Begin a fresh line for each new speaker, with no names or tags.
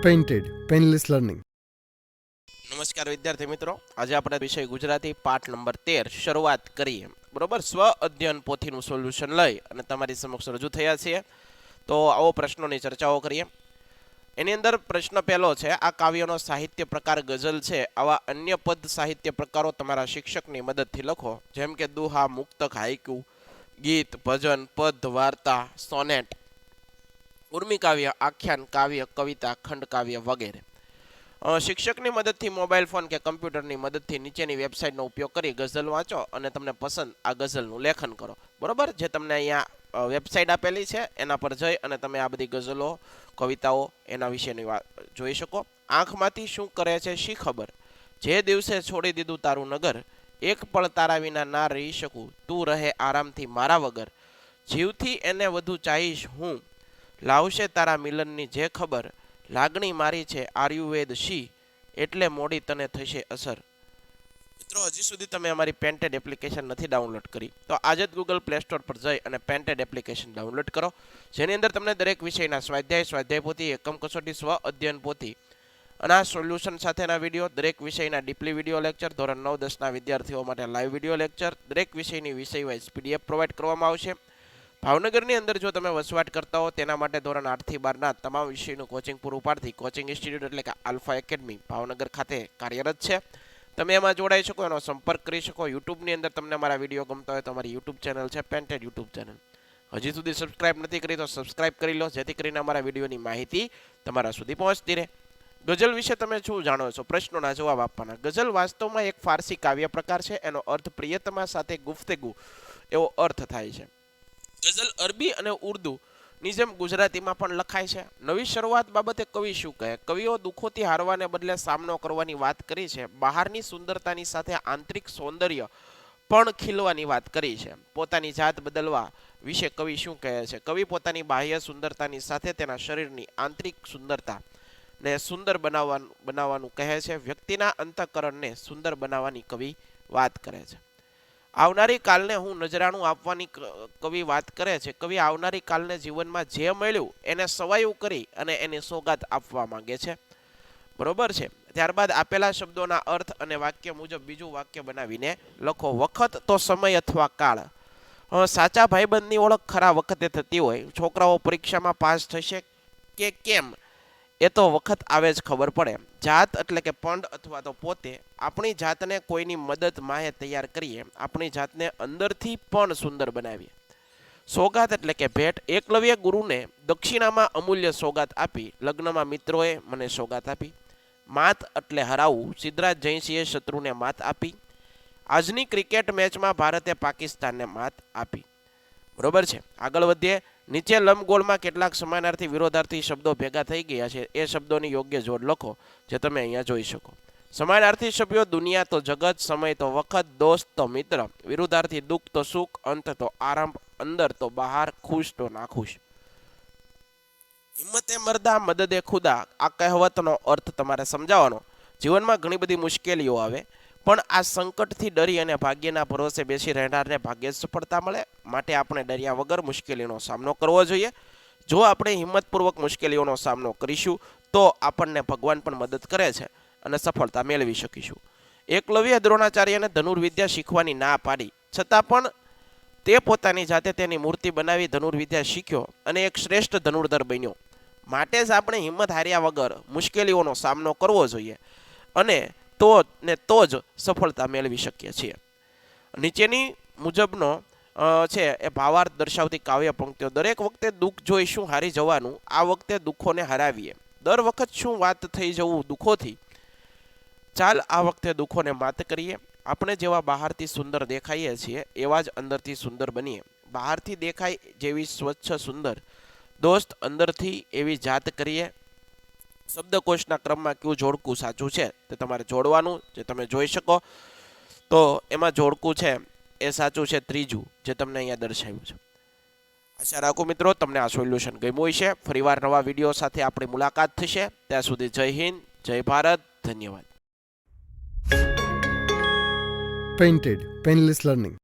Painted painless learning.
નમસ્કાર વિદ્યાર્થી મિત્રો, આજે આપણે વિષય ગુજરાતી પાઠ નંબર 13 શરૂઆત કરીએ. બરોબર, સ્વ અધ્યયન પોથીનું સોલ્યુશન લઈ અને તમારી સમક્ષ રજૂ થયા છીએ. તો આવો પ્રશ્નોની ચર્ચાઓ કરીએ. એની અંદર પ્રશ્ન પહેલો છે, આ કાવ્યનો સાહિત્ય પ્રકાર ગઝલ છે. આવા અન્ય પદ સાહિત્ય પ્રકારો તમારા શિક્ષકની મદદથી લખો, જેમ કે દુહા, મુક્તક, હાઈકુ, ગીત, ભજન, પદ, વાર્તા, સોનેટ, ઉર્મી કાવ્ય, આખ્યાન કાવ્ય, કવિતા, ખંડ કાવ્ય વગેરે. શિક્ષકની મદદથી મોબાઈલ ફોન કે કમ્પ્યુટરની મદદથી નીચેની વેબસાઇટનો ઉપયોગ કરી ગઝલ વાંચો અને તમને પસંદ આ ગઝલનું લેખન કરો. બરોબર, જે તમને અહીંયા વેબસાઇટ આપેલી છે એના પર જઈ અને તમે આ બધી ગઝલો, કવિતાઓ એના વિશેની વાત જોઈ શકો. આંખમાંથી શું કરે છે શી ખબર, જે દિવસે છોડી દીધું તારું નગર, એક પળ તારા વિના ના રહી શકું, તું રહે આરામથી મારા વગર, જીવથી એને વધુ ચાહીશ હું, લાવશે તારા મિલનની જે ખબર, લાગણી મારી છે આયુર્વેદ શી, એટલે મોડી તને થશે અસર. મિત્રો, હજી સુધી તમે અમારી પેન્ટેડ એપ્લિકેશન નથી ડાઉનલોડ કરી તો આજે જ ગૂગલ પ્લે સ્ટોર પર જઈ અને પેન્ટેડ એપ્લિકેશન ડાઉનલોડ કરો, જેની અંદર તમને દરેક વિષયના સ્વાધ્યાય પોથી, એકમ કસોટી, સ્વ અધ્યયન પોથી અને આ સોલ્યુશન સાથેના વિડીયો, દરેક વિષયના ડીપલી વિડીયો લેક્ચર, ધોરણ 9-10ના વિદ્યાર્થીઓ માટે લાઈવ વિડીયો લેક્ચર, દરેક વિષયની વિષય વાઇઝ પીડીએફ પ્રોવાઈડ કરવામાં આવશે. ભાવનગરની અંદર જો તમે વસવાટ કરતા હો તેના માટે ધોરણ 8થી 12ના તમામ વિષયનું કોચિંગ પૂરું પાડતી કોચિંગ ઇન્સ્ટિટ્યૂટ એટલે કે આલ્ફા એકેડમી ભાવનગર ખાતે કાર્યરત છે. તમે એમાં જોડાઈ શકો, એનો સંપર્ક કરી શકો. યુટ્યુબની અંદર તમને મારા વિડીયો ગમતા હોય તો અમારી યુટ્યુબ ચેનલ છે પેન્ટેડ યુટ્યુબ ચેનલ. હજી સુધી સબસ્ક્રાઇબ નથી કરી તો સબસ્ક્રાઇબ કરી લો, જેથી કરીને અમારા વિડીયોની માહિતી તમારા સુધી પહોંચતી રહે. ગઝલ વિશે તમે શું જાણો છો? પ્રશ્નોના જવાબ આપવાના. ગઝલ વાસ્તવમાં એક ફારસી કાવ્ય પ્રકાર છે. એનો અર્થ પ્રિયતમા સાથે ગુફ્તગુ એવો અર્થ થાય છે. ગઝલ અરબી અને ઉર્દુની જેમ ગુજરાતીમાં પણ લખાય છે. નવી શરૂઆત બાબતે કવિ શું કહે? કવિઓ દુઃખોથી હારવાને બદલે સામનો કરવાની વાત કરી છે. બહારની સુંદરતાની સાથે આંતરિક સૌંદર્ય પણ ખીલવાની વાત કરી છે. પોતાની જાત બદલવા વિશે કવિ શું કહે છે? કવિ પોતાની બાહ્ય સુંદરતાની સાથે તેના શરીરની આંતરિક સુંદરતા ને સુંદર બનાવવાનું કહે છે. વ્યક્તિના અંતઃકરણને સુંદર બનાવવાની કવિ વાત કરે છે. આવનારી કાલને હું નજરાણું આપવાની કવિ વાત કરે છે. કવિ આવનારી કાલને જીવનમાં જે મળ્યું એને સવાયું કરી અને એની સોગાત આપવા માંગે છે. બરોબર છે. ત્યારબાદ આપેલા શબ્દોના અર્થ અને વાક્ય મુજબ બીજું વાક્ય બનાવીને લખો. વખત તો સમય અથવા કાળ. સાચા ભાઈબંધની ઓળખ ખરા વખતે થતી હોય. છોકરાઓ પરીક્ષામાં પાસ થશે કે કેમ એ તો વખત આવે જ ખબર પડે. જાત એટલે કે પંડ અથવા તો પોતે. આપણી જાતને કોઈની મદદ માહે તૈયાર કરીએ, આપણી જાતને અંદરથી પણ સુંદર બનાવીએ. સોગાત એટલે કે ભેટ. એકલવ્ય ગુરુને દક્ષિણામાં અમૂલ્ય સોગાત આપી. લગ્નમાં મિત્રોએ મને સોગાત આપી. માત એટલે હરાવવું. સિદ્ધરાજ જયસિંહે શત્રુને માત આપી. આજની ક્રિકેટ મેચમાં ભારતે પાકિસ્તાનને માત આપી. બરોબર છે, આગળ વધીએ. નીચે લંબગોળમાં કેટલાક સમાનાર્થી વિરોધાર્થી શબ્દો ભેગા થઈ ગયા છે. એ શબ્દોની યોગ્ય જોડ લખો, જે તમે અહીંયા જોઈ શકો. સમાનાર્થી શબ્દો દુનિયા તો જગત, સમય તો વખત, દોસ્ત તો મિત્ર, વિરુદ્ધાર્થી દુઃખ તો સુખ, અંત તો આરંભ, અંદર તો બહાર, ખુશ તો નાખુશ. હિંમતે મર્દા મદદે ખુદા. આ કહેવતનો અર્થ તમારે સમજાવવાનો. જીવનમાં ઘણી બધી મુશ્કેલીઓ આવે, પણ આ સંકટથી ડરી અને ભાગ્યના ભરોસે બેસી રહેનારને ભાગ્ય સફળતા મળે. માટે આપણે ડર્યા વગર મુશ્કેલીનો સામનો કરવો જોઈએ. જો આપણે હિંમતપૂર્વક મુશ્કેલીઓનો સામનો કરીશું તો આપણને ભગવાન પણ મદદ કરે છે અને સફળતા મેળવી શકીશું. એકલવ્ય દ્રોણાચાર્યને ધનુર્વિદ્યા શીખવાની ના પાડી, છતાં પણ તે પોતાની જાતે તેની મૂર્તિ બનાવી ધનુર્વિદ્યા શીખ્યો અને એક શ્રેષ્ઠ ધનુર્ધર બન્યો. માટે જ આપણે હિંમત હાર્યા વગર મુશ્કેલીઓનો સામનો કરવો જોઈએ અને તો જ સફળતા મેળવી શકીએ છીએ. નીચેની મુજબનો છે એ ભાવાર્થ દર્શાવતી કાવ્ય પંક્તિઓ. દરેક વખતે દુઃખ જોઈ શું હારી જવાનું, આ વખતે દુઃખોને હરાવીએ. દર વખત શું વાત થઈ જવું દુઃખોથી, ચાલ આ વખતે દુઃખોને માત કરીએ. આપણે જેવા બહારથી સુંદર દેખાઈએ છીએ એવા જ અંદરથી સુંદર બનીએ. બહારથી દેખાય જેવી સ્વચ્છ સુંદર દોસ્ત અંદરથી એવી જાત કરીએ. શબ્દકોશના ક્રમમાં કયું જોડકું સાચું છે તે તમારે જોડવાનું, જે તમે જોઈ શકો. તો એમાં જોડકું છે એ સાચું છે ત્રીજું, જે તમને અહીંયા દર્શાવ્યું છે. આશા રાખું મિત્રો તમને આ સોલ્યુશન ગમ્યું હશે. ફરીવાર નવા વિડીયો સાથે આપણી મુલાકાત થશે. ત્યાં સુધી જય હિન્દ, જય ભારત, ધન્યવાદ.
Painted painless learning.